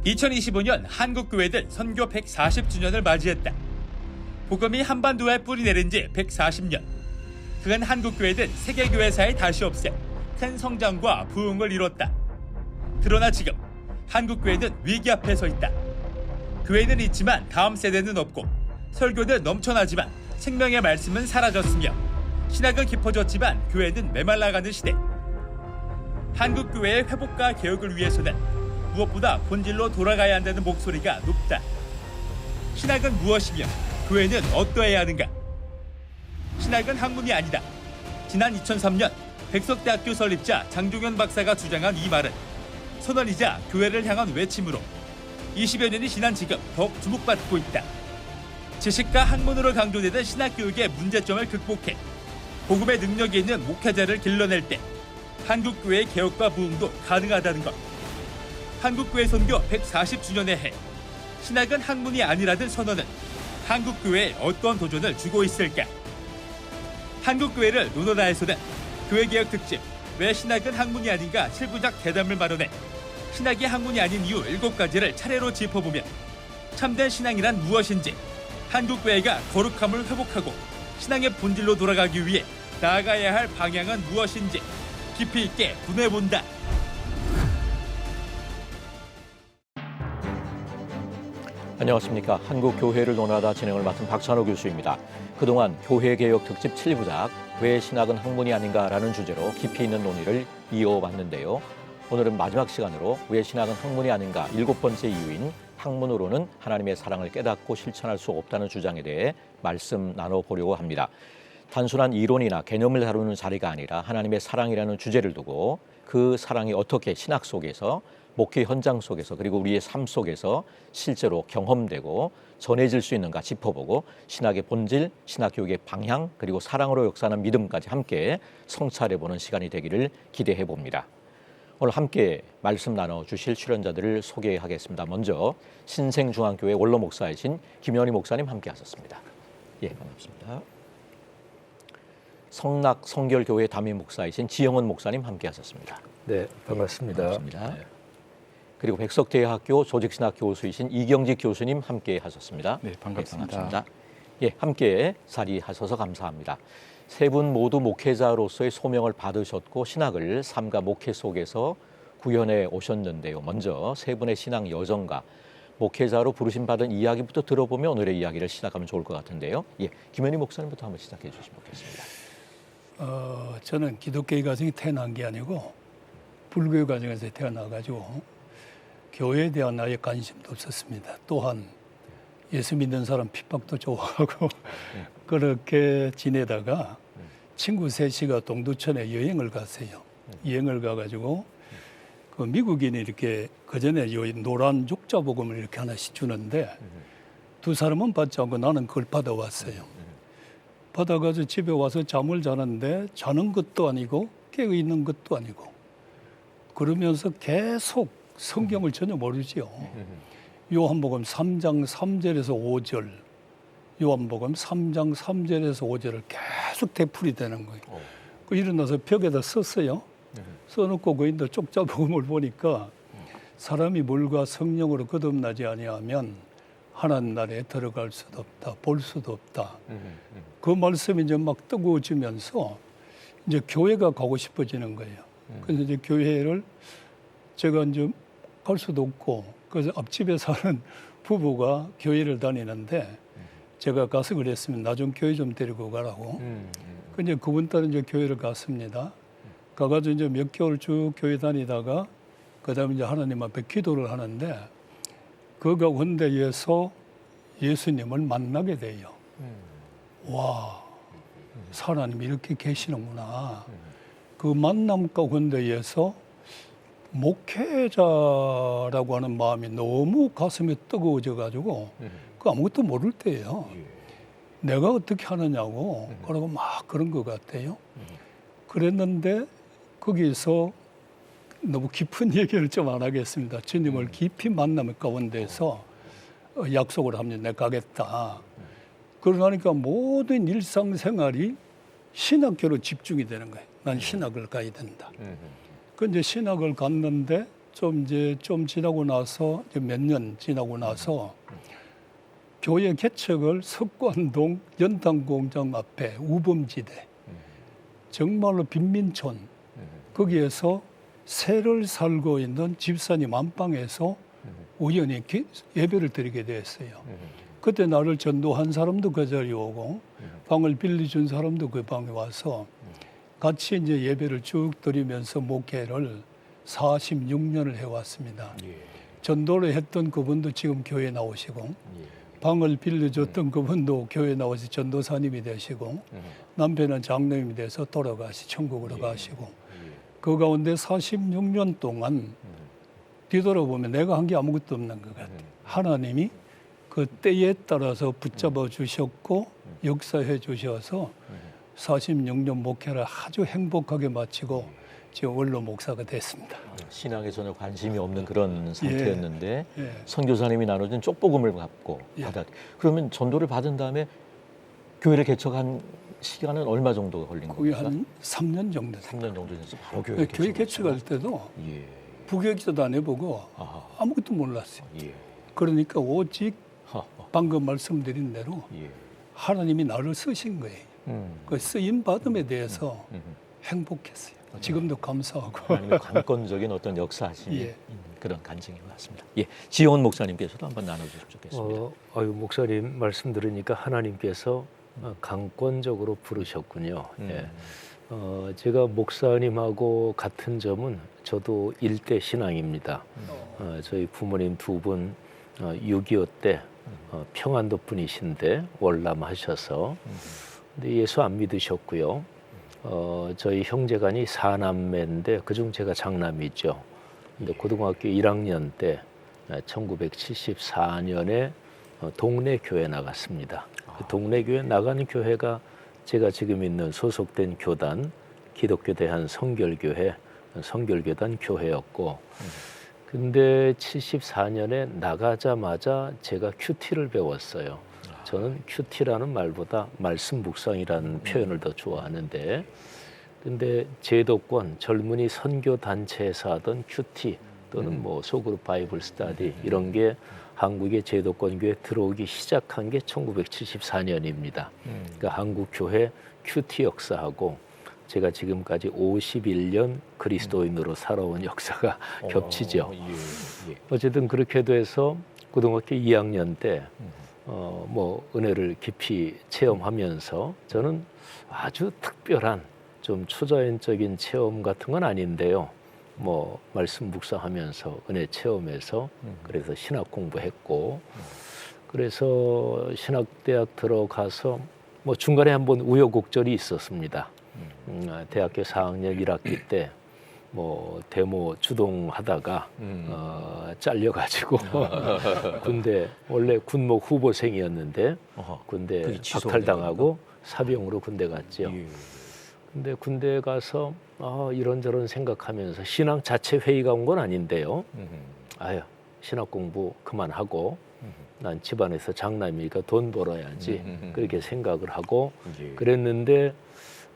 2025년 한국교회들 선교 140주년을 맞이했다. 복음이 한반도에 뿌리내린 지 140년. 그간 한국교회들 세계교회사에 다시 없애 큰 성장과 부흥을 이뤘다. 그러나 지금 한국교회는 위기 앞에 서 있다. 교회는 있지만 다음 세대는 없고, 설교는 넘쳐나지만 생명의 말씀은 사라졌으며, 신학은 깊어졌지만 교회는 메말라가는 시대. 한국교회의 회복과 개혁을 위해서는 무엇보다 본질로 돌아가야 한다는 목소리가 높다. 신학은 무엇이며 교회는 어떠해야 하는가? 신학은 학문이 아니다. 지난 2003년 백석대학교 설립자 장종현 박사가 주장한 이 말은 선언이자 교회를 향한 외침으로 20여 년이 지난 지금 더욱 주목받고 있다. 지식과 학문으로 강조되는 신학교육의 문제점을 극복해 복음의 능력이 있는 목회자를 길러낼 때 한국교회의 개혁과 부흥도 가능하다는 것. 한국교회 선교 140주년의 해. 신학은 학문이 아니라는 선언은 한국교회에 어떤 도전을 주고 있을까? 한국교회를 논어다에서는 교회개혁 특집 왜 신학은 학문이 아닌가 7부작 대담을 마련해 신학이 학문이 아닌 이유 7가지를 차례로 짚어보며 참된 신앙이란 무엇인지, 한국교회가 거룩함을 회복하고 신앙의 본질로 돌아가기 위해 나아가야 할 방향은 무엇인지 깊이 있게 분해본다. 안녕하십니까. 한국교회를 논하다 진행을 맡은 박찬호 교수입니다. 그동안 교회개혁 특집 7부작 왜 신학은 학문이 아닌가라는 주제로 깊이 있는 논의를 이어왔는데요. 오늘은 마지막 시간으로 왜 신학은 학문이 아닌가 7번째 이유인 학문으로는 하나님의 사랑을 깨닫고 실천할 수 없다는 주장에 대해 말씀 나눠보려고 합니다. 단순한 이론이나 개념을 다루는 자리가 아니라 하나님의 사랑이라는 주제를 두고 그 사랑이 어떻게 신학 속에서, 목회 현장 속에서, 그리고 우리의 삶 속에서 실제로 경험되고 전해질 수 있는가 짚어보고 신학의 본질, 신학교육의 방향, 그리고 사랑으로 역사하는 믿음까지 함께 성찰해보는 시간이 되기를 기대해 봅니다. 오늘 함께 말씀 나눠주실 출연자들을 소개하겠습니다. 먼저 신생중앙교회 원로 목사이신 김현희 목사님 함께 하셨습니다. 예, 반갑습니다. 성낙 성결교회 담임 목사이신 지영원 목사님 함께 하셨습니다. 네, 반갑습니다. 반갑습니다. 네. 그리고 백석대학교 조직신학 교수이신 이경직 교수님 함께 하셨습니다. 네, 반갑습니다. 네, 반갑습니다. 예, 함께 자리하셔서 감사합니다. 세 분 모두 목회자로서의 소명을 받으셨고 신학을 삶과 목회 속에서 구현해 오셨는데요. 먼저 세 분의 신앙 여정과 목회자로 부르심 받은 이야기부터 들어보며 오늘의 이야기를 시작하면 좋을 것 같은데요. 예, 김현희 목사님부터 한번 시작해 주시면 좋겠습니다. 저는 기독교의 가정이 태어난 게 아니고 불교의 가정에서 태어나가지고 교회에 대한 아예 관심도 없었습니다. 또한 예수 믿는 사람 핍박도 좋아하고 그렇게 지내다가 친구 셋이가 동두천에 여행을 갔어요. 여행을 가가지고 그 미국인이 이렇게 그전에 노란 족자복음을 이렇게 하나씩 주는데 두 사람은 받지 않고 나는 그걸 받아왔어요. 받아가지고 집에 와서 잠을 자는데 자는 것도 아니고 깨어 있는 것도 아니고 그러면서 계속 성경을 전혀 모르지요. 요한복음 3장 3절에서 5절, 요한복음 3장 3절에서 5절을 계속 되풀이 되는 거예요. 그 일어나서 벽에다 썼어요. 써놓고 그 인도 쪽자복음을 보니까 사람이 물과 성령으로 거듭나지 아니하면 하나님 나라에 들어갈 수도 없다, 볼 수도 없다. 그 말씀이 이제 막 뜨거워지면서 이제 교회가 가고 싶어지는 거예요. 그래서 이제 교회를 제가 이제 갈 수도 없고, 그래서 앞집에 사는 부부가 교회를 다니는데 제가 가서 그랬습니다. 나 좀 교회 좀 데리고 가라고. 근데 그분 따라 이제 교회를 갔습니다. 가가지고 이제 몇 개월 쭉 교회 다니다가 그다음에 이제 하나님 앞에 기도를 하는데 그 가운데에서 예수님을 만나게 돼요. 와, 하나님이 이렇게 계시는구나. 그 만남 가운데에서 목회자라고 하는 마음이 너무 가슴이 뜨거워져 가지고 그 아무것도 모를 때예요. 내가 어떻게 하느냐고 그러고 막 그런 것 같아요. 그랬는데 거기서 너무 깊은 얘기를 좀 안 하겠습니다. 주님을 깊이 만나는 가운데서 약속을 합니다. 내가 가겠다. 그러니까 모든 일상생활이 신학교로 집중이 되는 거예요. 난 신학을 가야 된다. 그 이제 신학을 갔는데 좀 지나고 나서 몇 년 지나고 나서 교회 개척을 석관동 연탄공장 앞에 우범지대 정말로 빈민촌 거기에서 새를 살고 있는 집사님 안방에서 우연히 예배를 드리게 됐어요. 그때 나를 전도한 사람도 그 자리에 오고 방을 빌려준 사람도 그 방에 와서 같이 이제 예배를 쭉 드리면서 목회를 46년을 해왔습니다. 전도를 했던 그분도 지금 교회에 나오시고 방을 빌려줬던 그분도 교회에 나와서 전도사님이 되시고 남편은 장로님이 돼서 천국으로 가시고 그 가운데 46년 동안 뒤돌아보면 내가 한 게 아무것도 없는 것 같아요. 하나님이 그 때에 따라서 붙잡아 주셨고 역사해 주셔서 46년 목회를 아주 행복하게 마치고 지금 원로 목사가 됐습니다. 신앙에 전혀 관심이 없는 그런 상태였는데 예. 선교사님이 나눠준 쪽복음을 받고 그러면 전도를 받은 다음에 교회를 개척한 시간은 얼마 정도 걸린 거의 겁니까? 한 3년 정도 3년 정도 돼서 바로 교회 개척할 때도 예. 부교육도 안 해보고 아하. 아무것도 몰랐어요. 예. 그러니까 오직 하하. 방금 말씀드린 대로 예. 하나님이 나를 쓰신 거예요. 그 쓰임 받음에 대해서 행복했어요. 지금도 감사하고. 하나님의 관건적인 어떤 역사하심이 예. 그런 간증인 것 같습니다. 예, 지원 목사님께서도 한번 나눠주시면 좋겠습니다. 목사님 말씀 들으니까 하나님께서 강권적으로 부르셨군요. 예. 제가 목사님하고 같은 점은 저도 일대 신앙입니다. 저희 부모님 두 분 6.25 때 평안도 분이신데 월남하셔서 근데 예수 안 믿으셨고요. 저희 형제간이 4남매인데 그중 제가 장남이죠. 근데 고등학교 1학년 때 1974년에 동네 교회 나갔습니다. 그 동네 교회 나가는 교회가 제가 지금 있는 소속된 교단 기독교 대한 성결교회 성결교단 교회였고 근데 74년에 나가자마자 제가 큐티를 배웠어요. 저는 큐티라는 말보다 말씀 묵상이라는 표현을 더 좋아하는데 근데 제도권 젊은이 선교 단체에서 하던 큐티 또는 뭐 소그룹 바이블 스터디 이런 게 한국의 제도권 교회에 들어오기 시작한 게 1974년입니다. 그러니까 한국 교회 큐티 역사하고 제가 지금까지 51년 그리스도인으로 살아온 역사가 겹치죠. 어쨌든 그렇게 돼서 고등학교 2학년 때 뭐 은혜를 깊이 체험하면서 저는 아주 특별한 좀 초자연적인 체험 같은 건 아닌데요. 뭐 말씀 묵상하면서 은혜 체험해서 그래서 신학 공부했고 그래서 신학대학 들어가서 뭐 중간에 한번 우여곡절이 있었습니다. 대학교 4학년 1학기 때 뭐 데모 주동하다가 잘려가지고 군대 원래 군목 후보생이었는데 군대 박탈당하고 사병으로 군대 갔죠. 근데 군대 가서 이런저런 생각하면서 신앙 자체 회의가 온 건 아닌데요. 아유 신학 공부 그만하고 난 집안에서 장남이니까 돈 벌어야지 그렇게 생각을 하고 그랬는데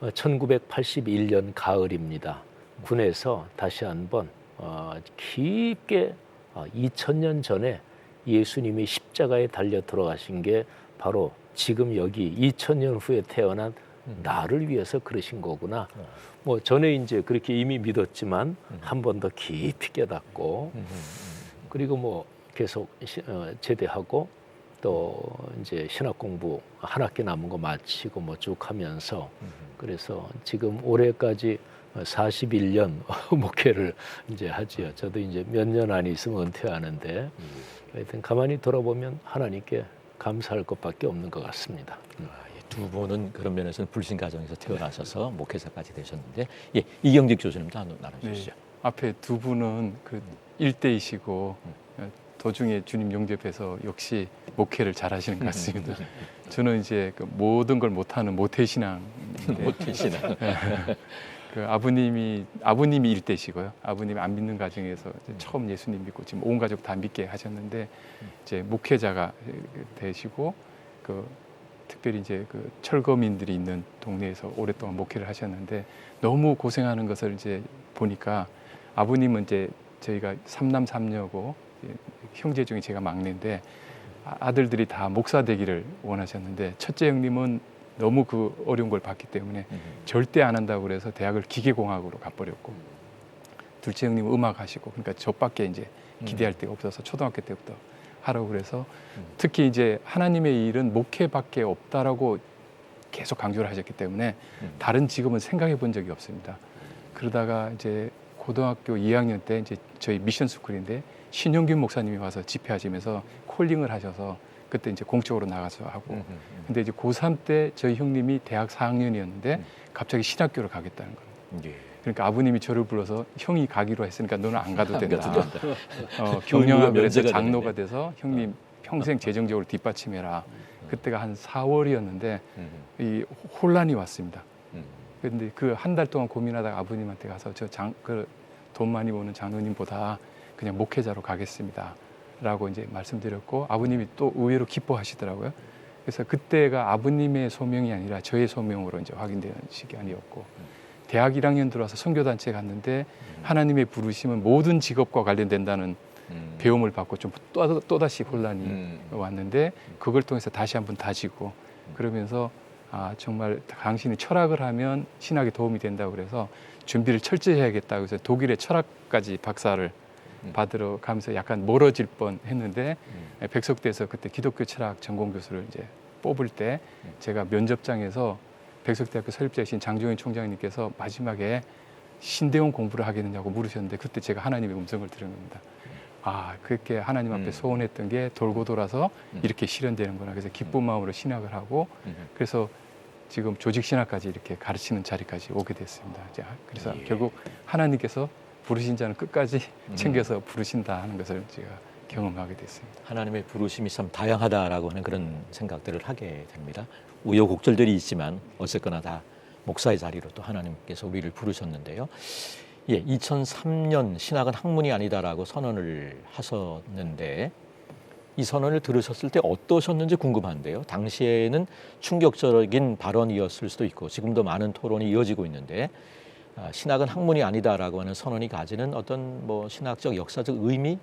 1981년 가을입니다. 군에서 다시 한번 깊게 2000년 전에 예수님이 십자가에 달려 들어가신 게 바로 지금 여기 2000년 후에 태어난 나를 위해서 그러신 거구나. 뭐 전에 이제 그렇게 이미 믿었지만 한 번 더 깊이 깨닫고 그리고 뭐 계속 제대하고 또 이제 신학 공부 한 학기 남은 거 마치고 뭐 쭉 하면서 그래서 지금 올해까지 41년 목회를 이제 하지요. 저도 이제 몇 년 안 있으면 은퇴하는데 하여튼 가만히 돌아보면 하나님께 감사할 것밖에 없는 것 같습니다. 두 분은 그런 면에서는 불신 가정에서 태어나셔서 목회자까지 되셨는데 예, 이경직 교수님도 한번 나눠주시죠. 네, 앞에 두 분은 그 일대이시고 도중에 주님 용접해서 역시 목회를 잘하시는 것 같습니다. 저는 이제 그 모든 걸 못하는 모태신앙인데 모태신앙. 그 아버님이 일대시고요. 아버님이 안 믿는 가정에서 이제 처음 예수님 믿고 지금 온 가족 다 믿게 하셨는데 이제 목회자가 되시고 그 특별히 이제 그 철거민들이 있는 동네에서 오랫동안 목회를 하셨는데 너무 고생하는 것을 이제 보니까 아버님은 이제 저희가 삼남 삼녀고 형제 중에 제가 막내인데 아들들이 다 목사 되기를 원하셨는데 첫째 형님은 너무 그 어려운 걸 봤기 때문에 절대 안 한다고 그래서 대학을 기계공학으로 가버렸고 둘째 형님은 음악 하시고 그러니까 저밖에 이제 기대할 데가 없어서 초등학교 때부터 하라고 그래서 특히 이제 하나님의 일은 목회밖에 없다라고 계속 강조를 하셨기 때문에 다른 직업은 생각해 본 적이 없습니다. 그러다가 이제 고등학교 2학년 때 이제 저희 미션 스쿨인데 신용균 목사님이 와서 집회하시면서 콜링을 하셔서 그때 이제 공적으로 나가서 하고 근데 이제 고3 때 저희 형님이 대학 4학년이었는데 갑자기 신학교를 가겠다는 거예요. 그러니까 아버님이 저를 불러서 형이 가기로 했으니까 너는 안 가도 된다. 경영학원에서 장로가 돼서 형님 평생 재정적으로 뒷받침해라. 그때가 한 4월이었는데 이 혼란이 왔습니다. 그런데 그 한 달 동안 고민하다가 아버님한테 가서 돈 많이 버는 장로님보다 그냥 목회자로 가겠습니다. 라고 이제 말씀드렸고 아버님이 또 의외로 기뻐하시더라고요. 그래서 그때가 아버님의 소명이 아니라 저의 소명으로 이제 확인되는 시간이었고 대학 1학년 들어와서 선교단체에 갔는데 하나님의 부르심은 모든 직업과 관련된다는 배움을 받고 좀 또다시 혼란이 왔는데 그걸 통해서 다시 한번 다지고 그러면서 정말 당신이 철학을 하면 신학에 도움이 된다고 그래서 준비를 철저히 해야겠다고 해서 독일의 철학까지 박사를 받으러 가면서 약간 멀어질 뻔 했는데 백석대에서 그때 기독교 철학 전공 교수를 이제 뽑을 때 제가 면접장에서 백석대학교 설립자이신 장종현 총장님께서 마지막에 신대원 공부를 하겠느냐고 물으셨는데 그때 제가 하나님의 음성을 들은 겁니다. 그렇게 하나님 앞에 소원했던 게 돌고 돌아서 이렇게 실현되는구나. 그래서 기쁜 마음으로 신학을 하고 그래서 지금 조직 신학까지 이렇게 가르치는 자리까지 오게 됐습니다. 그래서 결국 하나님께서 부르신 자는 끝까지 챙겨서 부르신다 하는 것을 제가 경험하게 됐습니다. 하나님의 부르심이 참 다양하다라고 하는 그런 생각들을 하게 됩니다. 우여곡절들이 있지만 어쨌거나 다 목사의 자리로 또 하나님께서 우리를 부르셨는데요. 2003년 신학은 학문이 아니다라고 선언을 하셨는데 이 선언을 들으셨을 때 어떠셨는지 궁금한데요. 당시에는 충격적인 발언이었을 수도 있고 지금도 많은 토론이 이어지고 있는데 신학은 학문이 아니다라고 하는 선언이 가지는 어떤 신학적 역사적 의미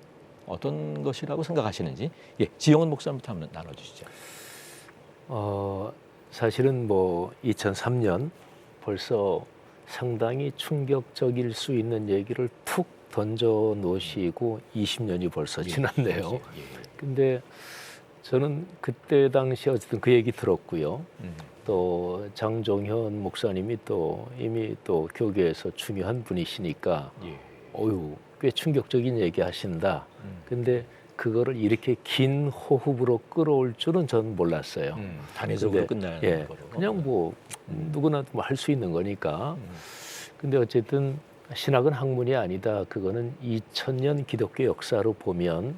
어떤 것이라고 생각하시는지 지영은 목사님부터 한번 나눠주시죠. 사실은 2003년 벌써 상당히 충격적일 수 있는 얘기를 툭 던져 놓으시고 20년이 벌써 지났네요. 근데 저는 그때 당시 어쨌든 그 얘기 들었고요. 또 장종현 목사님이 또 이미 또 교계에서 중요한 분이시니까 꽤 충격적인 얘기 하신다. 근데 그거를 이렇게 긴 호흡으로 끌어올 줄은 저는 몰랐어요. 단회적으로 끝나는 거로. 그냥 누구나 할 수 있는 거니까. 근데 어쨌든 신학은 학문이 아니다. 그거는 2000년 기독교 역사로 보면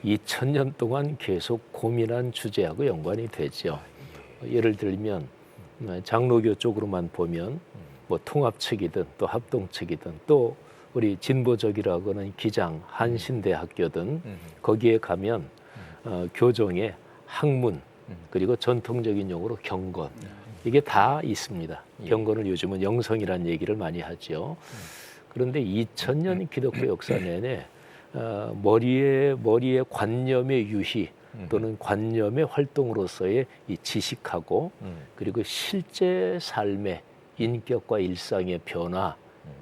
2000년 동안 계속 고민한 주제하고 연관이 되죠. 예를 들면 장로교 쪽으로만 보면 통합 측이든 또 합동 측이든 또 우리 진보적이라고 하는 기장 한신대학교든 거기에 가면 교정에 학문 그리고 전통적인 용어로 경건 이게 다 있습니다. 경건을 요즘은 영성이라는 얘기를 많이 하죠. 그런데 2000년 기독교 역사 내내 머리에 관념의 유희 또는 관념의 활동으로서의 이 지식하고 그리고 실제 삶의 인격과 일상의 변화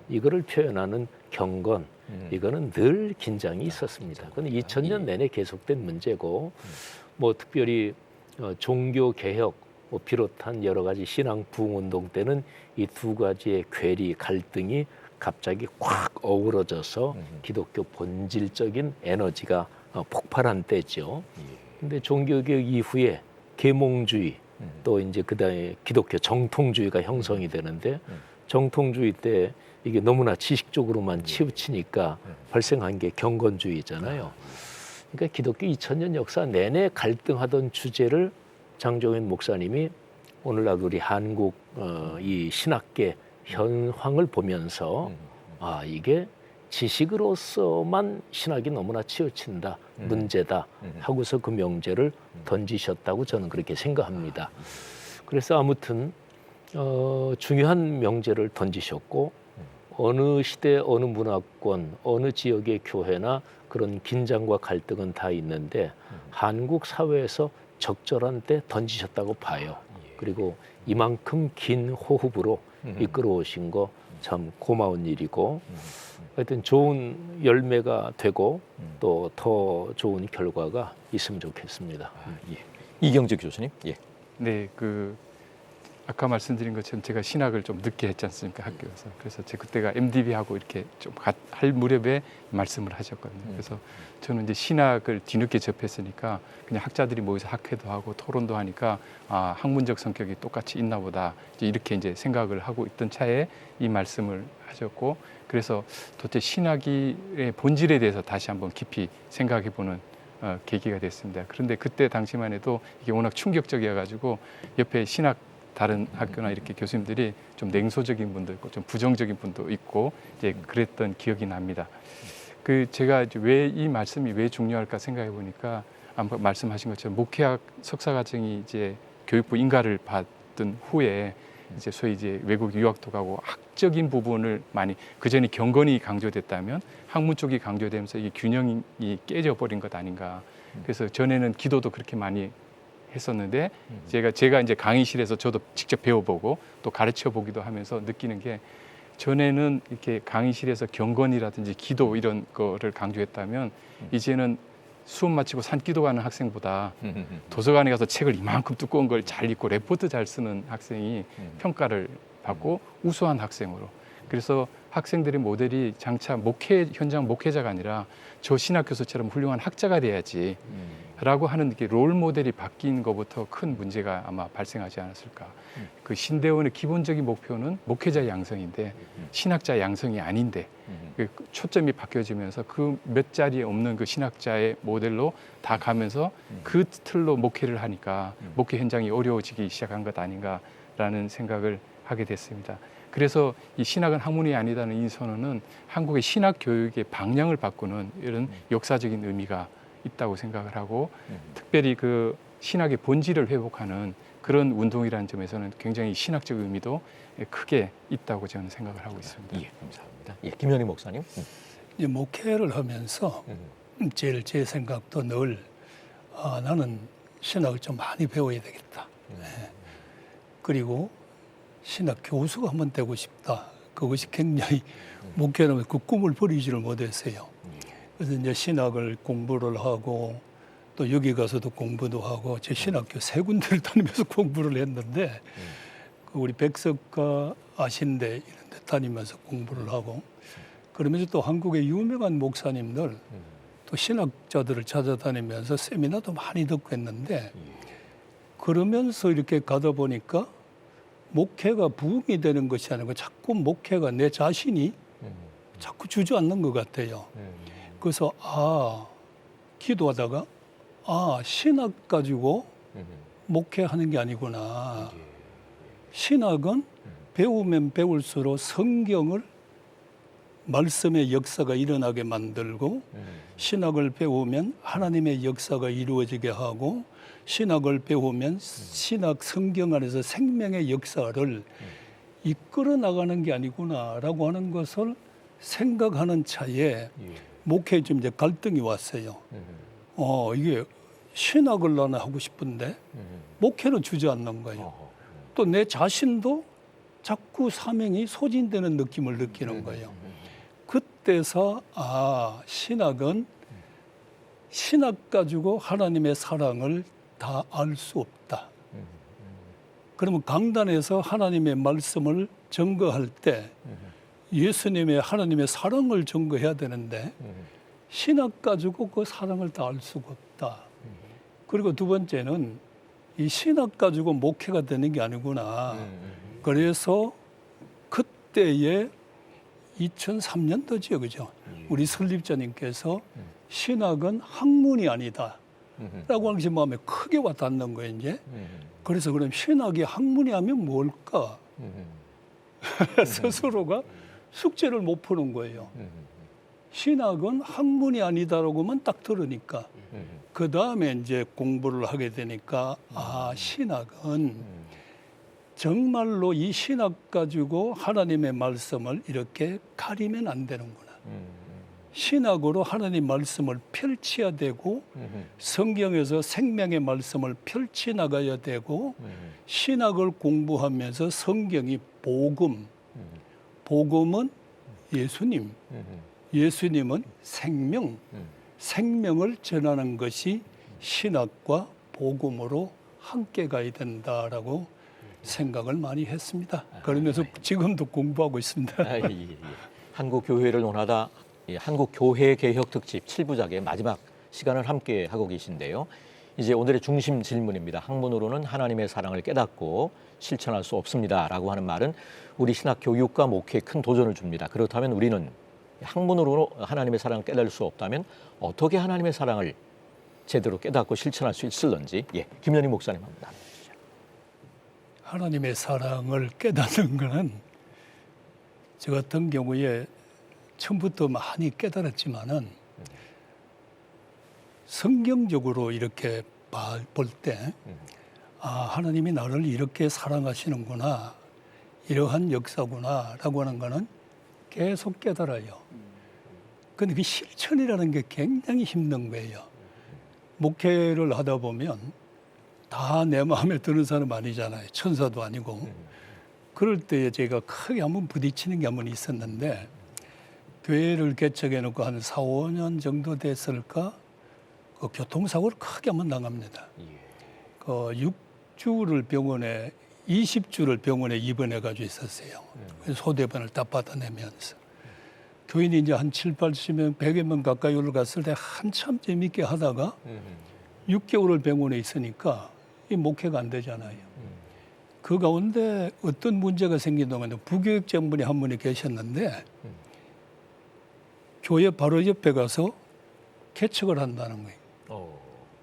이거를 표현하는 경건 이거는 늘 긴장이 있었습니다. 그건 2000년 내내 계속된 문제고 특별히 종교 개혁 비롯한 여러 가지 신앙 부흥 운동 때는 이 두 가지의 괴리 갈등이 갑자기 확 어우러져서 기독교 본질적인 에너지가 폭발한 때죠. 근데 종교개혁 이후에 계몽주의 또 이제 그다음에 기독교 정통주의가 형성이 되는데 정통주의 때 이게 너무나 지식적으로만 치우치니까 발생한 게 경건주의잖아요. 그러니까 기독교 2000년 역사 내내 갈등하던 주제를 장종현 목사님이 오늘날 우리 한국 이 신학계 현황을 보면서 이게 지식으로서만 신학이 너무나 치우친다, 문제다 하고서 그 명제를 던지셨다고 저는 그렇게 생각합니다. 그래서 아무튼 중요한 명제를 던지셨고 어느 시대, 어느 문화권, 어느 지역의 교회나 그런 긴장과 갈등은 다 있는데 한국 사회에서 적절한 때 던지셨다고 봐요. 그리고 이만큼 긴 호흡으로 이끌어오신 거 참 고마운 일이고 하여튼 좋은 열매가 되고 또 더 좋은 결과가 있으면 좋겠습니다. 예. 이경주 교수님. 예. 네, 아까 말씀드린 것처럼 제가 신학을 좀 늦게 했지 않습니까, 학교에서. 그래서 그때가 MDB하고 이렇게 좀 할 무렵에 말씀을 하셨거든요. 그래서 저는 이제 신학을 뒤늦게 접했으니까 그냥 학자들이 모여서 학회도 하고 토론도 하니까 아, 학문적 성격이 똑같이 있나 보다. 이렇게 이제 생각을 하고 있던 차에 이 말씀을 하셨고, 그래서 도대체 신학의 본질에 대해서 다시 한번 깊이 생각해 보는 계기가 됐습니다. 그런데 그때 당시만 해도 이게 워낙 충격적이어가지고 옆에 다른 학교나 이렇게 교수님들이 좀 냉소적인 분도 있고 좀 부정적인 분도 있고 이제 그랬던 기억이 납니다. 제가 이제 왜 이 말씀이 왜 중요할까 생각해 보니까 아까 말씀하신 것처럼 목회학 석사 과정이 이제 교육부 인가를 받은 후에 이제 소위 이제 외국 유학도 가고 학적인 부분을 많이 그전에 경건이 강조됐다면 학문 쪽이 강조되면서 이게 균형이 깨져 버린 것 아닌가. 그래서 전에는 기도도 그렇게 많이 했었는데 제가 이제 강의실에서 저도 직접 배워보고 또 가르쳐 보기도 하면서 느끼는 게 전에는 이렇게 강의실에서 경건이라든지 기도 이런 거를 강조했다면 이제는 수업 마치고 산기도 가는 학생보다 도서관에 가서 책을 이만큼 두꺼운 걸 잘 읽고 레포트 잘 쓰는 학생이 평가를 받고 우수한 학생으로. 그래서 학생들의 모델이 장차 현장 목회자가 아니라 저 신학 교수처럼 훌륭한 학자가 돼야지 라고 하는 롤 모델이 바뀐 것부터 큰 문제가 아마 발생하지 않았을까. 그 신대원의 기본적인 목표는 목회자 양성인데 신학자 양성이 아닌데 그 초점이 바뀌어지면서 그 몇 자리에 없는 그 신학자의 모델로 다 가면서 그 틀로 목회를 하니까 목회 현장이 어려워지기 시작한 것 아닌가라는 생각을 하게 됐습니다. 그래서 이 신학은 학문이 아니다는 이 선언은 한국의 신학 교육의 방향을 바꾸는 이런 역사적인 의미가 있다고 생각을 하고 특별히 그 신학의 본질을 회복하는 그런 운동이라는 점에서는 굉장히 신학적 의미도 크게 있다고 저는 생각을 하고 있습니다. 예, 감사합니다. 예, 김현희 목사님. 이제 목회를 하면서 제일 제 생각도 늘 나는 신학을 좀 많이 배워야 되겠다. 그리고 신학 교수가 한번 되고 싶다. 그것이 굉장히 목회는 그 꿈을 버리지를 못했어요. 그래서 이제 신학을 공부를 하고 또 여기 가서도 공부도 하고 제 신학교 3군데를 다니면서 공부를 했는데 그 우리 백석가 아신대 이런 데 다니면서 공부를 하고 그러면서 또 한국의 유명한 목사님들 또 신학자들을 찾아다니면서 세미나도 많이 듣고 했는데 그러면서 이렇게 가다 보니까 목회가 부흥이 되는 것이 아니고 자꾸 목회가 내 자신이 자꾸 주저앉는 것 같아요. 그래서 기도하다가 신학 가지고 목회하는 게 아니구나. 신학은 배우면 배울수록 성경을 말씀의 역사가 일어나게 만들고 신학을 배우면 하나님의 역사가 이루어지게 하고 신학을 배우면 신학 성경 안에서 생명의 역사를 이끌어 나가는 게 아니구나라고 하는 것을 생각하는 차에 목회에 좀 이제 갈등이 왔어요. 이게 신학을 나는 하고 싶은데 목회는 주저앉는 거예요. 또 내 자신도 자꾸 사명이 소진되는 느낌을 느끼는 거예요. 그때서 신학은 신학 가지고 하나님의 사랑을 다 알 수 없다. 그러면 강단에서 하나님의 말씀을 증거할 때 예수님의 하나님의 사랑을 증거해야 되는데 신학 가지고 그 사랑을 다 알 수가 없다. 그리고 두 번째는 이 신학 가지고 목회가 되는 게 아니구나. 그래서 그때에 2003년도죠, 그죠? 우리 설립자님께서 신학은 학문이 아니다. 라고 하는 게 제 마음에 크게 와닿는 거예요, 이제. 그래서 그럼 신학이 학문이 하면 뭘까? 스스로가 숙제를 못 푸는 거예요. 신학은 학문이 아니다라고만 딱 들으니까. 그 다음에 이제 공부를 하게 되니까, 신학은 정말로 이 신학 가지고 하나님의 말씀을 이렇게 가리면 안 되는구나. 신학으로 하나님 말씀을 펼쳐야 되고 성경에서 생명의 말씀을 펼쳐 나가야 되고 신학을 공부하면서 성경이 복음, 복음은 예수님, 예수님은 생명, 생명을 전하는 것이 신학과 복음으로 함께 가야 된다라고 생각을 많이 했습니다. 그러면서 지금도 공부하고 있습니다. 아, 예. 한국 교회를 논하다 한국 교회 개혁 특집 7부작의 마지막 시간을 함께 하고 계신데요. 이제 오늘의 중심 질문입니다. 학문으로는 하나님의 사랑을 깨닫고 실천할 수 없습니다라고 하는 말은 우리 신학 교육과 목회에 큰 도전을 줍니다. 그렇다면 우리는 학문으로 하나님의 사랑을 깨달을 수 없다면 어떻게 하나님의 사랑을 제대로 깨닫고 실천할 수 있을런지 김연희 목사님 한번 나눠주시죠. 하나님의 사랑을 깨닫는 것은 저 같은 경우에 처음부터 많이 깨달았지만은 성경적으로 이렇게 볼 때 하나님이 나를 이렇게 사랑하시는구나, 이러한 역사구나라고 하는 거는 계속 깨달아요. 근데 그 실천이라는 게 굉장히 힘든 거예요. 목회를 하다 보면 다 내 마음에 드는 사람 아니잖아요. 천사도 아니고. 그럴 때 제가 크게 한번 부딪히는 게 한 번 있었는데 교회를 개척해 놓고 한 4, 5년 정도 됐을까? 그 교통사고를 크게 한번 당합니다. 그 6주를 병원에 20주를 병원에 입원해 가지고 있었어요. 그래서 소대반을 다 받아내면서 교인이 이제 한 7, 80명, 100여 명 가까이 올라갔을 때 한참 재밌게 하다가 6개월을 병원에 있으니까 이 목회가 안 되잖아요. 그 가운데 어떤 문제가 생긴 동안에 부교육장분이 한 분이 계셨는데 교회 바로 옆에 가서 개척을 한다는 거예요.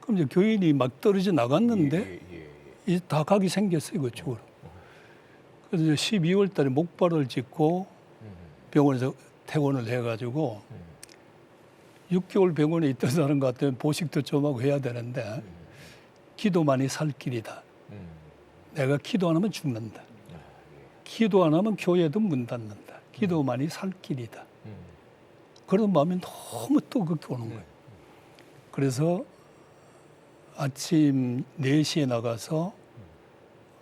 그럼 이제 교인이 막 떨어져 나갔는데 이제 다 각이 생겼어요, 그쪽으로. 그래서 12월 달에 목발을 짚고 병원에서 퇴원을 해가지고 6개월 병원에 있던 사람 같으면 보식도 좀 하고 해야 되는데 기도만이 살 길이다. 내가 기도 안 하면 죽는다. 기도 안 하면 교회도 문 닫는다. 기도만이 살 길이다. 그런 마음이 너무 또 그렇게 오는 거예요. 그래서 아침 4시에 나가서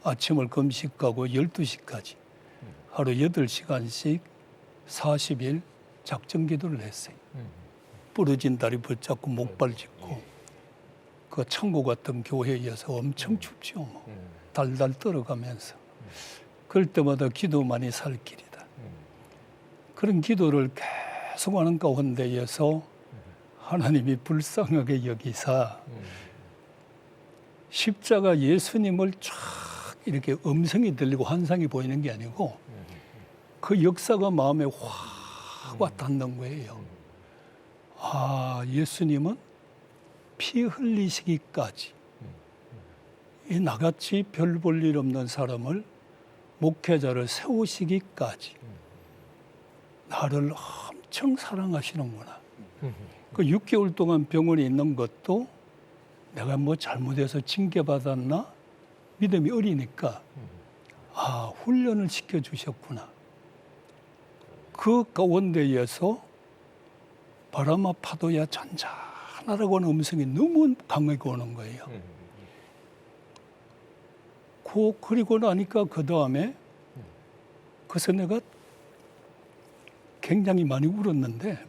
아침을 금식하고 12시까지 하루 8시간씩 40일 작정 기도를 했어요. 부러진 다리 붙잡고 목발 짚고 그 창고 같은 교회에서 엄청 춥죠. 뭐. 달달 떨어가면서 그럴 때마다 기도만이 살 길이다. 그런 기도를 계속 하는 가운데에서 하나님이 불쌍하게 여기사 십자가 예수님을 쫙 이렇게 음성이 들리고 환상이 보이는 게 아니고 그 역사가 마음에 확 와닿는 거예요. 아, 예수님은 피 흘리시기까지 이 나같이 별 볼 일 없는 사람을 목회자를 세우시기까지 나를 엄청 사랑하시는구나. 그 6개월 동안 병원에 있는 것도 내가 뭐 잘못해서 징계받았나? 믿음이 어리니까 훈련을 시켜주셨구나. 그 가운데에서 바람아 파도야 잔잔하라고 하는 음성이 너무 강하게 오는 거예요. 그리고 나니까 그 다음에 그래서 내가 굉장히 많이 울었는데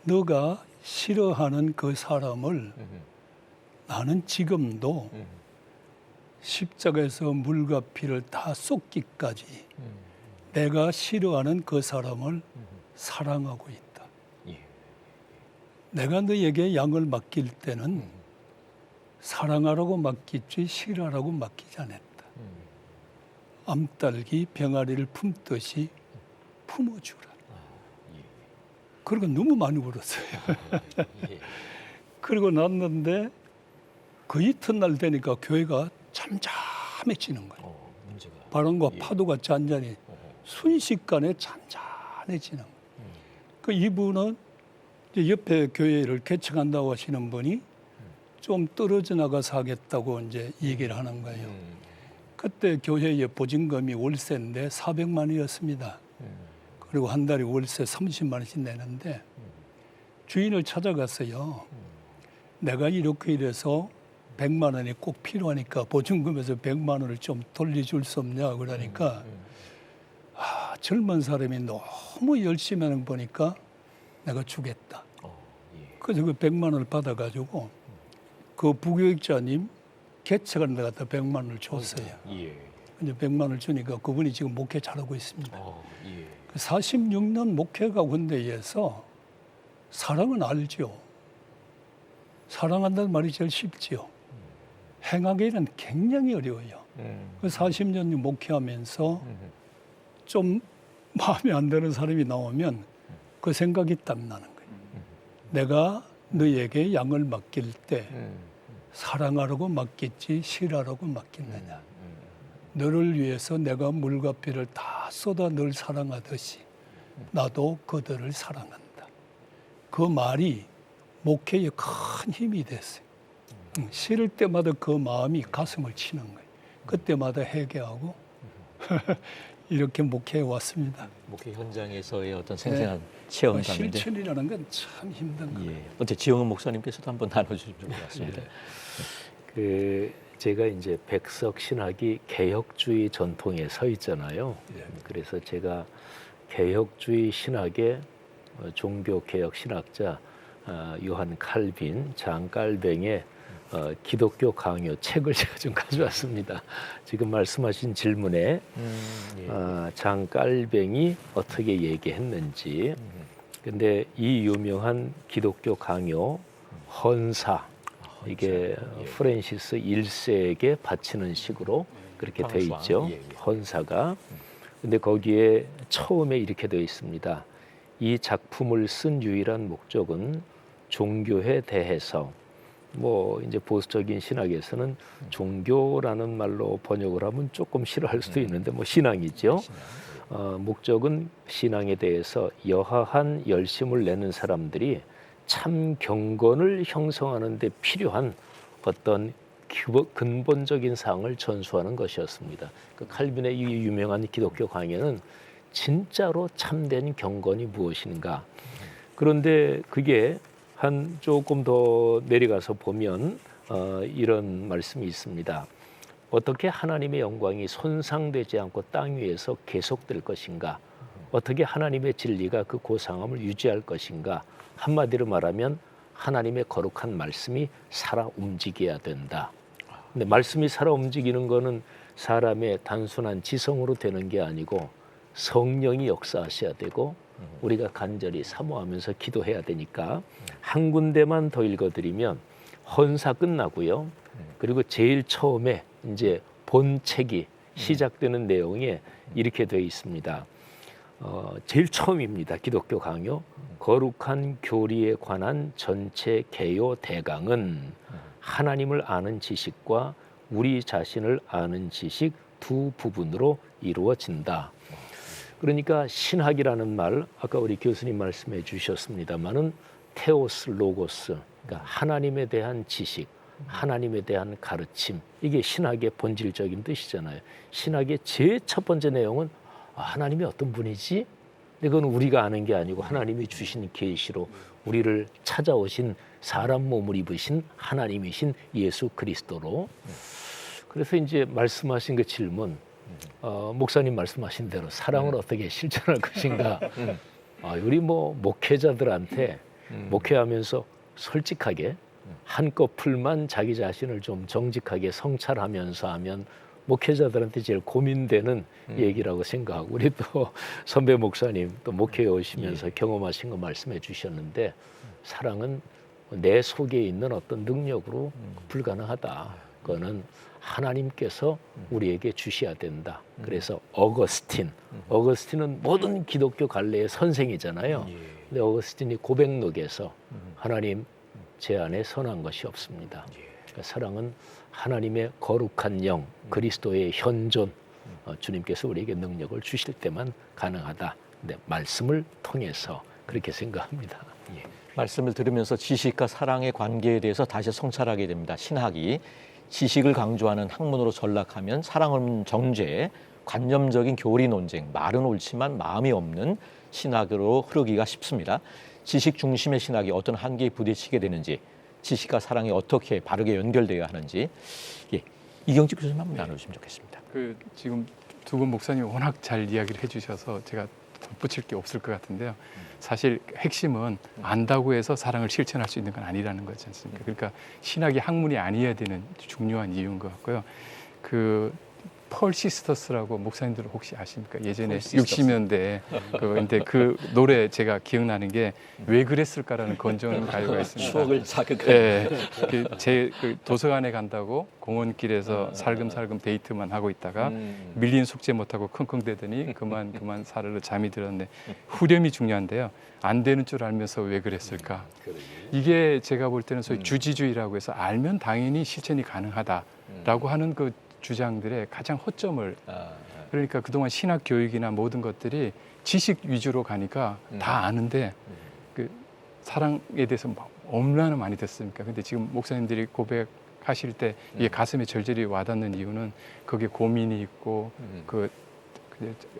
너가 싫어하는 그 사람을 나는 지금도 십자가에서 물과 피를 다 쏟기까지 내가 싫어하는 그 사람을 사랑하고 있다. 내가 너에게 양을 맡길 때는 사랑하라고 맡기지 싫어하라고 맡기지 않았다. 암딸기 병아리를 품듯이 품어주라. 그러고 너무 많이 울었어요. 그리고 났는데 그 이튿날 되니까 교회가 잠잠해지는 거예요. 바람과 파도가 잔잔히 순식간에 잔잔해지는 거예요. 그 이분은 이제 옆에 교회를 개척한다고 하시는 분이 좀 떨어져 나가서 하겠다고 이제 얘기를 하는 거예요. 그때 교회의 보증금이 월세인데 400만 원이었습니다. 그리고 한 달에 월세 30만 원씩 내는데 주인을 찾아갔어요. 내가 이렇게 이래서 100만 원이 꼭 필요하니까 보증금에서 100만 원을 좀 돌려줄 수 없냐 그러니까 젊은 사람이 너무 열심히 하는 거 보니까 내가 주겠다. 그래서 그 100만 원을 받아가지고 그 부교육자님 개척하는 데 갖다 100만 원을 줬어요. 근데 100만 원을 주니까 그분이 지금 목회 잘하고 있습니다. 46년 목회가 군대에서 사랑은 알죠. 사랑한다는 말이 제일 쉽지요. 행하기는 굉장히 어려워요. 그 40년 목회하면서 좀 마음에 안 드는 사람이 나오면 그 생각이 딱 나는 거예요. 내가 너에게 양을 맡길 때 사랑하라고 맡겼지 싫어하라고 맡겼느냐. 너를 위해서 내가 물과 피를 다 쏟아 널 사랑하듯이 나도 그들을 사랑한다. 그 말이 목회에 큰 힘이 됐어요. 싫을 때마다 그 마음이 가슴을 치는 거예요. 그때마다 회개하고 이렇게 목회해 왔습니다. 목회 현장에서의 어떤 생생한 체험 가운데 실천이라는 건 참 힘든 거예요. 어때 지영은 목사님께서도 한번 나눠주시면 좋을 것 같습니다. 제가 이제 백석 신학이 개혁주의 전통에 서 있잖아요. 그래서 제가 개혁주의 신학의 종교개혁 신학자 요한 칼빈, 장 깔뱅의 기독교 강요 책을 제가 좀 가져왔습니다. 지금 말씀하신 질문에 장 깔뱅이 어떻게 얘기했는지. 근데 이 유명한 기독교 강요 헌사, 이게 프랜시스 1세에게 바치는 식으로 그렇게 돼 있죠. 헌사가. 근데 거기에 처음에 이렇게 되어 있습니다. 이 작품을 쓴 유일한 목적은 종교에 대해서, 뭐 이제 보수적인 신학에서는 종교라는 말로 번역을 하면 조금 싫어할 수도 있는데 뭐 신앙이죠. 목적은 신앙에 대해서 여하한 열심을 내는 사람들이 참 경건을 형성하는 데 필요한 어떤 근본적인 사항을 전수하는 것이었습니다. 그 칼빈의 이 유명한 기독교 강해는 진짜로 참된 경건이 무엇인가. 그런데 그게 한 조금 더 내려가서 보면 이런 말씀이 있습니다. 어떻게 하나님의 영광이 손상되지 않고 땅 위에서 계속될 것인가? 어떻게 하나님의 진리가 그 고상함을 유지할 것인가? 한마디로 말하면 하나님의 거룩한 말씀이 살아 움직여야 된다. 근데 말씀이 살아 움직이는 거는 사람의 단순한 지성으로 되는 게 아니고 성령이 역사하셔야 되고 우리가 간절히 사모하면서 기도해야 되니까 한 군데만 더 읽어드리면 헌사 끝나고요. 그리고 제일 처음에 이제 본책이 시작되는 내용에 이렇게 되어 있습니다. 제일 처음입니다. 기독교 강요. 거룩한 교리에 관한 전체 개요 대강은 하나님을 아는 지식과 우리 자신을 아는 지식 두 부분으로 이루어진다. 그러니까 신학이라는 말, 아까 우리 교수님 말씀해 주셨습니다마는 테오스 로고스, 그러니까 하나님에 대한 지식, 하나님에 대한 가르침, 이게 신학의 본질적인 뜻이잖아요. 신학의 제일 첫 번째 내용은 하나님이 어떤 분이지? 근데 그건 우리가 아는 게 아니고 하나님이 주신 계시로 우리를 찾아오신 사람 몸을 입으신 하나님이신 예수 그리스도로. 그래서 이제 말씀하신 그 질문, 목사님 말씀하신 대로 사랑을 어떻게 실천할 것인가. 우리 뭐 목회자들한테 목회하면서 솔직하게 한꺼풀만 자기 자신을 좀 정직하게 성찰하면서 하면 목회자들한테 제일 고민되는 얘기라고 생각하고, 우리 또 선배 목사님 또 목회에 오시면서 경험하신 거 말씀해 주셨는데 사랑은 내 속에 있는 어떤 능력으로 불가능하다. 그거는 하나님께서 우리에게 주셔야 된다. 그래서 어거스틴은 모든 기독교 갈래의 선생이잖아요. 근데 어거스틴이 고백록에서 하나님, 제 안에 선한 것이 없습니다. 그러니까 사랑은 하나님의 거룩한 영, 그리스도의 현존, 주님께서 우리에게 능력을 주실 때만 가능하다. 근데 말씀을 통해서 그렇게 생각합니다. 말씀을 들으면서 지식과 사랑의 관계에 대해서 다시 성찰하게 됩니다. 신학이 지식을 강조하는 학문으로 전락하면 사랑은 정죄, 관념적인 교리 논쟁, 말은 옳지만 마음이 없는 신학으로 흐르기가 쉽습니다. 지식 중심의 신학이 어떤 한계에 부딪히게 되는지, 지식과 사랑이 어떻게 바르게 연결되어야 하는지, 이경직 교수님 한번 나눠주시면 좋겠습니다. 지금 두 분 목사님이 워낙 잘 이야기를 해주셔서 제가 덧붙일 게 없을 것 같은데요. 사실 핵심은 안다고 해서 사랑을 실천할 수 있는 건 아니라는 거지 않습니까? 그러니까 신학이 학문이 아니어야 되는 중요한 이유인 것 같고요. 펄 시스터스라고 목사님들 혹시 아십니까? 예전에 60년대 근데 그 노래 제가 기억나는 게 왜 그랬을까라는 건전 가요가 있습니다. 추억을 자극하는. 예, 제 도서관에 간다고 공원길에서 살금살금 데이트만 하고 있다가 밀린 숙제 못하고 킁킁대더니 그만 사르르 잠이 들었네. 후렴이 중요한데요. 안 되는 줄 알면서 왜 그랬을까? 이게 제가 볼 때는 소위 주지주의라고 해서 알면 당연히 실천이 가능하다라고 하는 그 주장들의 가장 허점을, 그러니까 그동안 신학 교육이나 모든 것들이 지식 위주로 가니까 다 아는데 그 사랑에 대해서 얼마나 많이 됐습니까? 근데 지금 목사님들이 고백하실 때 이게 가슴에 절절히 와닿는 이유는 거기에 고민이 있고 그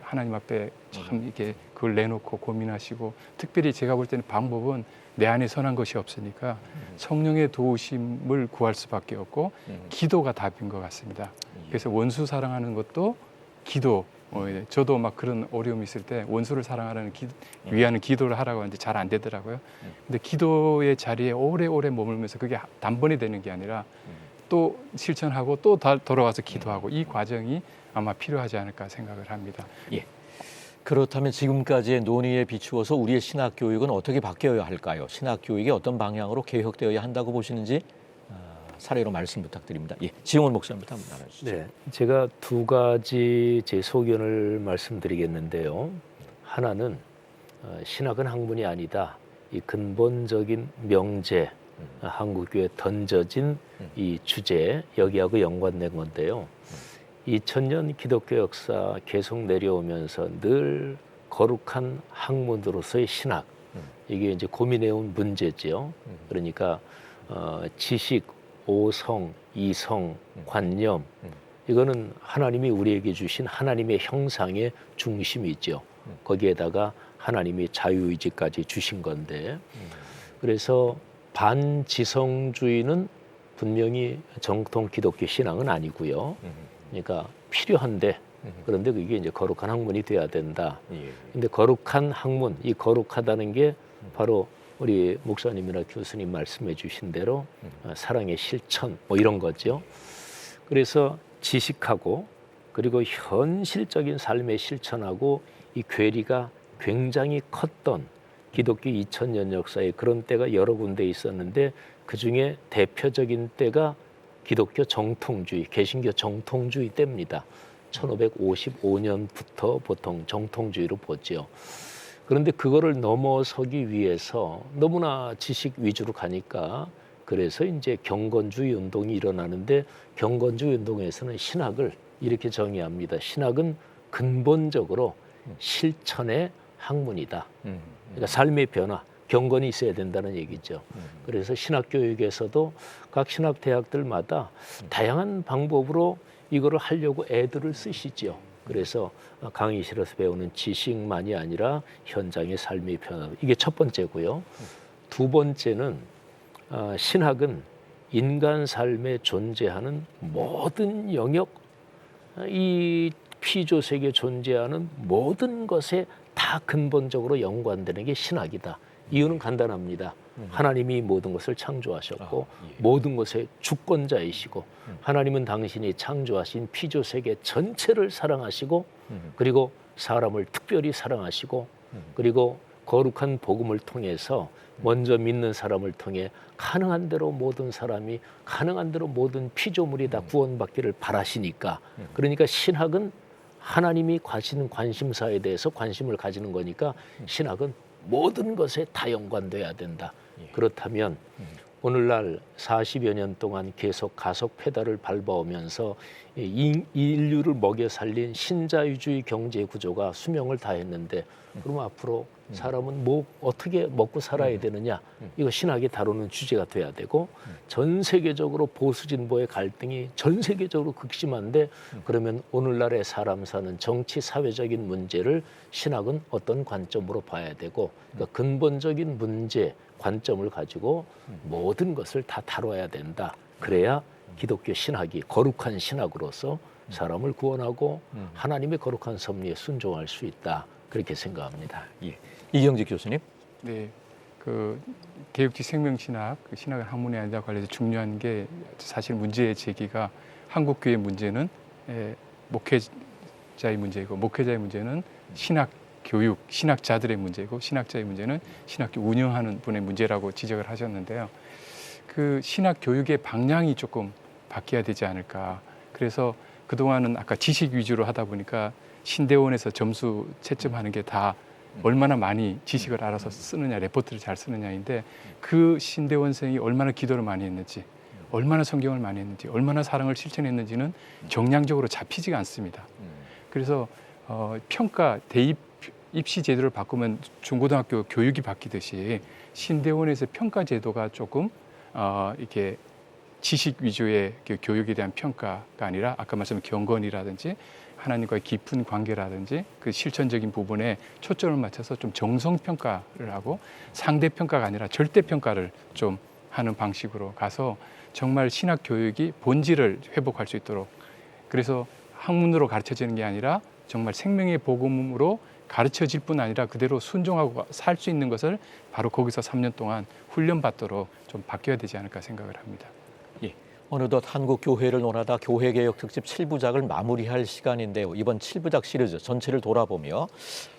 하나님 앞에 참 이렇게 그걸 내놓고 고민하시고, 특별히 제가 볼 때는 방법은 내 안에 선한 것이 없으니까 성령의 도우심을 구할 수밖에 없고 기도가 답인 것 같습니다. 그래서 원수 사랑하는 것도 기도. 저도 막 그런 어려움이 있을 때 원수를 사랑하라는 위하는 기도를 하라고 하는데 잘 안 되더라고요. 근데 기도의 자리에 오래오래 머물면서 그게 단번에 되는 게 아니라 또 실천하고 또 돌아와서 기도하고, 이 과정이 아마 필요하지 않을까 생각을 합니다. 그렇다면 지금까지의 논의에 비추어서 우리의 신학 교육은 어떻게 바뀌어야 할까요? 신학 교육이 어떤 방향으로 개혁되어야 한다고 보시는지 사례로 말씀 부탁드립니다. 지용원 목사님부터 한번 나눠주시죠. 네, 제가 두 가지 제 소견을 말씀드리겠는데요. 하나는 신학은 학문이 아니다. 이 근본적인 명제, 한국교회에 던져진 이 주제, 여기하고 연관된 건데요. 2000년 기독교 역사 계속 내려오면서 늘 거룩한 학문으로서의 신학, 이게 이제 고민해온 문제지요. 그러니까 지식, 오성, 이성, 관념, 이거는 하나님이 우리에게 주신 하나님의 형상의 중심이죠. 거기에다가 하나님이 자유의지까지 주신 건데, 그래서 반지성주의는 분명히 정통 기독교 신앙은 아니고요. 그러니까 필요한데, 그런데 그게 이제 거룩한 학문이 돼야 된다. 근데 거룩한 학문, 이 거룩하다는 게 바로 우리 목사님이나 교수님 말씀해 주신 대로 사랑의 실천 뭐 이런 거죠. 그래서 지식하고 그리고 현실적인 삶의 실천하고 이 괴리가 굉장히 컸던 기독교 2000년 역사에 그런 때가 여러 군데 있었는데, 그중에 대표적인 때가 기독교 정통주의, 개신교 정통주의 때입니다. 1555년부터 보통 정통주의로 보죠. 그런데 그거를 넘어서기 위해서 너무나 지식 위주로 가니까, 그래서 이제 경건주의 운동이 일어나는데, 경건주의 운동에서는 신학을 이렇게 정의합니다. 신학은 근본적으로 실천의 학문이다. 그러니까 삶의 변화, 경건이 있어야 된다는 얘기죠. 그래서 신학교육에서도 각 신학대학들마다 다양한 방법으로 이거를 하려고 애들을 쓰시죠. 그래서 강의실에서 배우는 지식만이 아니라 현장의 삶의 변화, 이게 첫 번째고요. 두 번째는 신학은 인간 삶에 존재하는 모든 영역, 이 피조세계에 존재하는 모든 것에 다 근본적으로 연관되는 게 신학이다. 이유는 간단합니다. 하나님이 모든 것을 창조하셨고 모든 것의 주권자이시고, 하나님은 당신이 창조하신 피조세계 전체를 사랑하시고, 그리고 사람을 특별히 사랑하시고, 그리고 거룩한 복음을 통해서 먼저 믿는 사람을 통해 가능한 대로 모든 사람이, 가능한 대로 모든 피조물이 다 구원받기를 바라시니까, 그러니까 신학은 하나님이 가지는 관심사에 대해서 관심을 가지는 거니까 신학은 모든 것에 다 연관돼야 된다. 그렇다면 오늘날 40여 년 동안 계속 가속 페달을 밟아오면서 인류를 먹여 살린 신자유주의 경제 구조가 수명을 다했는데, 그럼 앞으로 사람은 뭐 어떻게 먹고 살아야 되느냐, 이거 신학이 다루는 주제가 돼야 되고, 전 세계적으로 보수 진보의 갈등이 전 세계적으로 극심한데, 그러면 오늘날의 사람 사는 정치 사회적인 문제를 신학은 어떤 관점으로 봐야 되고, 그러니까 근본적인 문제 관점을 가지고 모든 것을 다 다뤄야 된다. 그래야 기독교 신학이 거룩한 신학으로서 사람을 구원하고 하나님의 거룩한 섭리에 순종할 수 있다. 그렇게 생각합니다. 예. 이경직 교수님. 네, 그 개혁지 생명신학, 그 신학의 학문에 아니다 관련해서 중요한 게 사실 문제의 제기가 한국 교회 문제는 목회자의 문제이고 목회자의 문제는 신학 교육, 신학자들의 문제고 신학자의 문제는 신학교 운영하는 분의 문제라고 지적을 하셨는데요. 그 신학 교육의 방향이 조금 바뀌어야 되지 않을까. 그래서 그동안은 아까 지식 위주로 하다 보니까 신대원에서 점수 채점하는 게 다 얼마나 많이 지식을 알아서 쓰느냐, 레포트를 잘 쓰느냐인데 그 신대원생이 얼마나 기도를 많이 했는지, 얼마나 성경을 많이 했는지, 얼마나 사랑을 실천했는지는 정량적으로 잡히지가 않습니다. 그래서 평가, 대입 입시 제도를 바꾸면 중고등학교 교육이 바뀌듯이 신대원에서 평가 제도가 조금 이렇게 지식 위주의 교육에 대한 평가가 아니라 아까 말씀한 경건이라든지 하나님과의 깊은 관계라든지 그 실천적인 부분에 초점을 맞춰서 좀 정성 평가를 하고 상대 평가가 아니라 절대 평가를 좀 하는 방식으로 가서 정말 신학 교육이 본질을 회복할 수 있도록, 그래서 학문으로 가르쳐지는 게 아니라 정말 생명의 복음으로 가르쳐질 뿐 아니라 그대로 순종하고 살 수 있는 것을 바로 거기서 3년 동안 훈련받도록 좀 바뀌어야 되지 않을까 생각을 합니다. 예. 어느덧 한국 교회를 논하다 교회개혁 특집 7부작을 마무리할 시간인데요. 이번 7부작 시리즈 전체를 돌아보며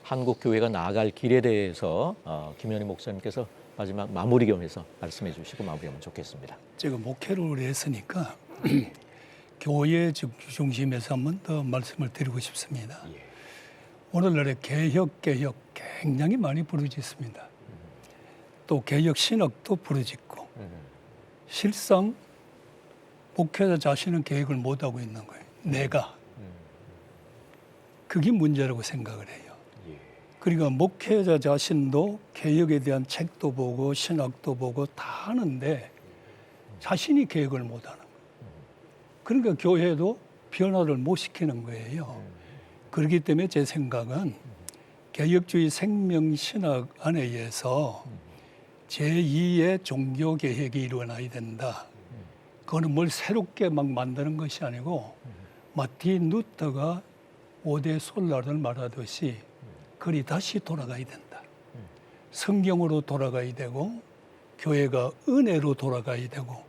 한국 교회가 나아갈 길에 대해서 김현희 목사님께서 마지막 마무리 겸해서 말씀해 주시고 마무리하면 좋겠습니다. 제가 목회를 오래 했으니까 교회 중심에서 한 번 더 말씀을 드리고 싶습니다. 오늘날의 개혁 굉장히 많이 부르짖습니다. 또 개혁 신학도 부르짖고 실상 목회자 자신은 계획을 못하고 있는 거예요. 내가. 그게 문제라고 생각을 해요. 그러니까 목회자 자신도 개혁에 대한 책도 보고 신학도 보고 다 하는데 자신이 계획을 못하는 거예요. 그러니까 교회도 변화를 못 시키는 거예요. 그렇기 때문에 제 생각은 개혁주의 생명신학 안에서 제2의 종교개혁이 일어나야 된다. 그거는 뭘 새롭게 막 만드는 것이 아니고 마틴 루터가 5대 솔라를 말하듯이 그리 다시 돌아가야 된다. 성경으로 돌아가야 되고 교회가 은혜로 돌아가야 되고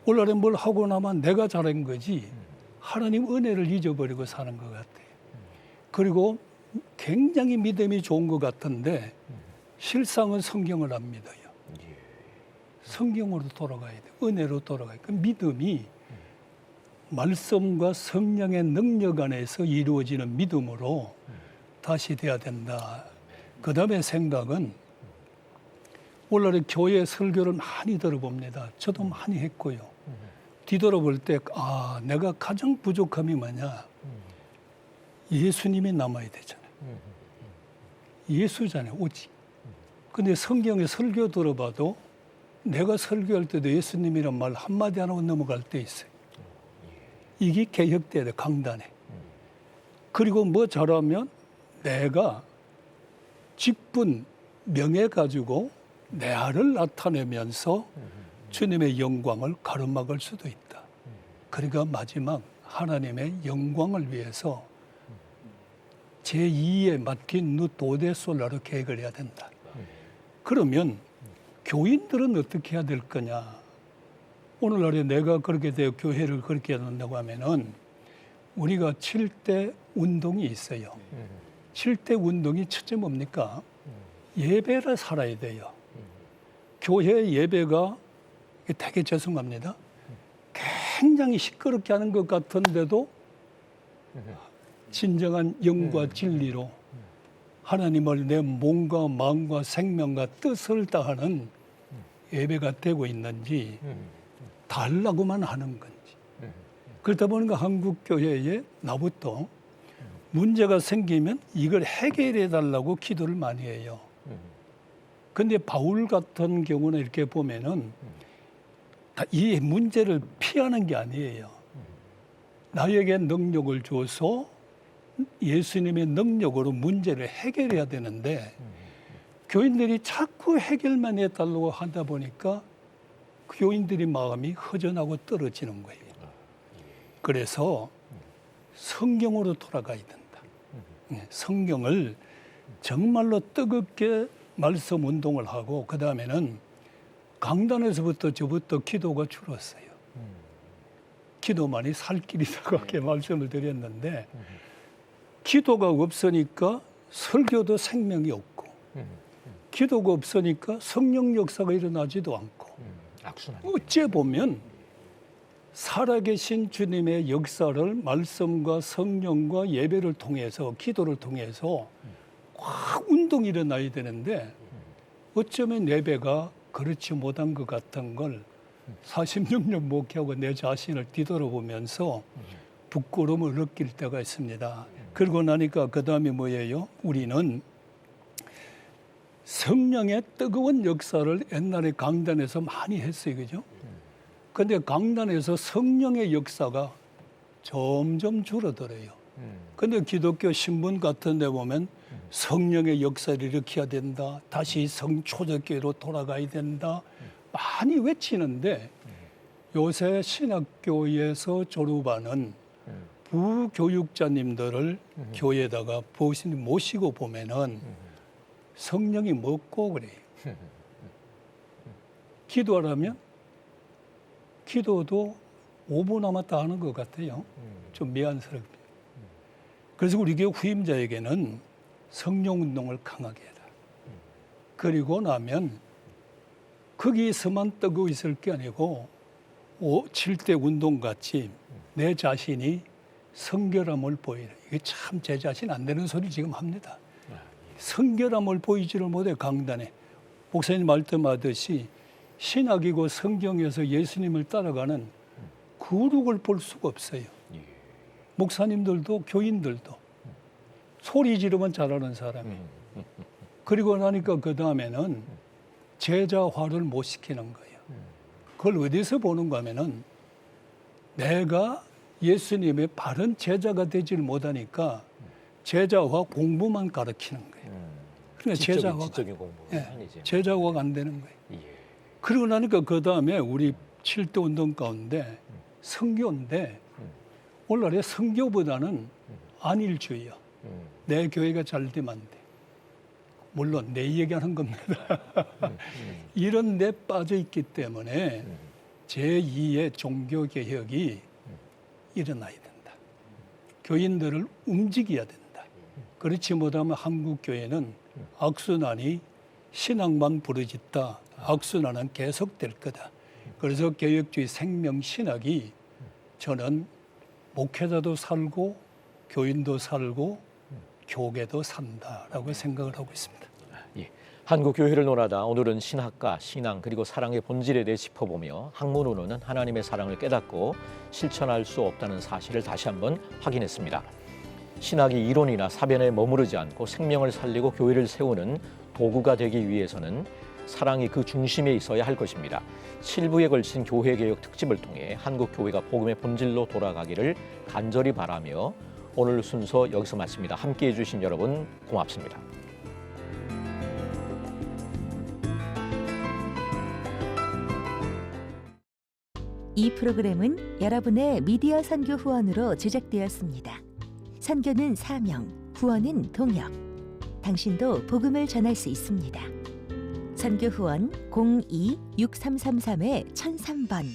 오늘날에 뭘 하고 나면 내가 잘한 거지 하나님 은혜를 잊어버리고 사는 것 같아요. 그리고 굉장히 믿음이 좋은 것 같은데 실상은 성경을 안 믿어요. 성경으로 돌아가야 돼. 은혜로 돌아가야 돼. 그 믿음이 말씀과 성령의 능력 안에서 이루어지는 믿음으로 다시 돼야 된다. 그 다음에 생각은 오늘날에 교회 설교를 많이 들어봅니다. 저도 많이 했고요. 뒤돌아볼 때 내가 가장 부족함이 뭐냐. 예수님이 남아야 되잖아요. 예수잖아요. 오직. 근데 성경에 설교 들어봐도 내가 설교할 때도 예수님이란 말 한마디 안 하고 넘어갈 때 있어요. 이게 개혁돼야 돼, 강단에. 그리고 뭐 잘하면 내가 직분, 명예 가지고 내 알을 나타내면서 주님의 영광을 가로막을 수도 있다. 그러니까 마지막 하나님의 영광을 위해서 제2의 마틴 루터 솔라로 계획을 해야 된다. 그러면 교인들은 어떻게 해야 될 거냐? 오늘날에 내가 그렇게 되어 교회를 그렇게 한다고 하면은 우리가 7대 운동이 있어요. 7대 운동이 첫째 뭡니까? 예배를 살아야 돼요. 교회 예배가 되게 죄송합니다. 굉장히 시끄럽게 하는 것 같은데도 진정한 영과 진리로 하나님을 내 몸과 마음과 생명과 뜻을 다하는 예배가 되고 있는지 달라고만 하는 건지. 그렇다 보니까 한국 교회에 나부터 문제가 생기면 이걸 해결해 달라고 기도를 많이 해요. 근데 바울 같은 경우는 이렇게 보면은 다 이 문제를 피하는 게 아니에요. 나에게 능력을 줘서 예수님의 능력으로 문제를 해결해야 되는데 교인들이 자꾸 해결만 해달라고 하다 보니까 교인들의 마음이 허전하고 떨어지는 거예요. 그래서 성경으로 돌아가야 된다. 성경을 정말로 뜨겁게 말씀 운동을 하고 그 다음에는 강단에서부터 저부터 기도가 줄었어요. 기도만이 살 길이라고 이렇게 말씀을 드렸는데 기도가 없으니까 설교도 생명이 없고 기도가 없으니까 성령 역사가 일어나지도 않고 어째 보면 살아계신 주님의 역사를 말씀과 성령과 예배를 통해서 기도를 통해서 확 운동이 일어나야 되는데 어쩌면 예배가 그렇지 못한 것 같은 걸 46년 목회하고 내 자신을 뒤돌아보면서 부끄러움을 느낄 때가 있습니다. 그러고 나니까 그 다음에 뭐예요? 우리는 성령의 뜨거운 역사를 옛날에 강단에서 많이 했어요. 그죠? 근데 강단에서 성령의 역사가 점점 줄어들어요. 근데 기독교 신문 같은 데 보면 성령의 역사를 일으켜야 된다. 다시 초대교회로 돌아가야 된다. 많이 외치는데 요새 신학교에서 졸업하는 부교육자님들을 교회에다가 모시고 보면은 성령이 먹고 그래요. 기도하려면 기도도 5분 남았다 하는 것 같아요. 좀 미안스럽게. 그래서 우리 교회 후임자에게는 성령 운동을 강하게 해라. 그리고 나면 거기서만 뜨고 있을 게 아니고 7대 운동 같이 내 자신이 성결함을 보이라. 이게 참 제 자신 안 되는 소리 지금 합니다. 성결함을 보이지를 못해 강단에. 목사님 말씀하듯이 신학이고 성경에서 예수님을 따라가는 거룩을 볼 수가 없어요. 목사님들도 교인들도 소리 지르면 잘하는 사람이. 그리고 나니까 그 다음에는 제자화를 못 시키는 거예요. 그걸 어디서 보는가 하면은 내가 예수님의 바른 제자가 되지를 못하니까 제자화 공부만 가르치는 거예요. 그러니까 지적인 공부는 아니죠. 제자화가 안 되는 거예요. 그러고 나니까 그 다음에 우리 7대 운동 가운데 성교인데 오늘날에 성교보다는 안일주의요. 내 교회가 잘 되면 안 돼. 물론 내 얘기하는 겁니다. 이런 데 빠져 있기 때문에 제2의 종교개혁이 일어나야 된다. 교인들을 움직여야 된다. 그렇지 못하면 한국 교회는 악순환이 신앙만 부르짖다. 악순환은 계속될 거다. 그래서 개혁주의 생명신학이 저는 목회자도 살고 교인도 살고 교계도 산다라고 생각을 하고 있습니다. 한국 교회를 논하다 오늘은 신학과 신앙 그리고 사랑의 본질에 대해 짚어보며 학문으로는 하나님의 사랑을 깨닫고 실천할 수 없다는 사실을 다시 한번 확인했습니다. 신학이 이론이나 사변에 머무르지 않고 생명을 살리고 교회를 세우는 도구가 되기 위해서는 사랑이 그 중심에 있어야 할 것입니다. 7부에 걸친 교회개혁 특집을 통해 한국 교회가 복음의 본질로 돌아가기를 간절히 바라며 오늘 순서 여기서 마칩니다. 함께해 주신 여러분 고맙습니다. 이 프로그램은 여러분의 미디어 선교 후원으로 제작되었습니다. 선교는 사명, 후원은 동역. 당신도 복음을 전할 수 있습니다. 선교 후원 02-6333-1003번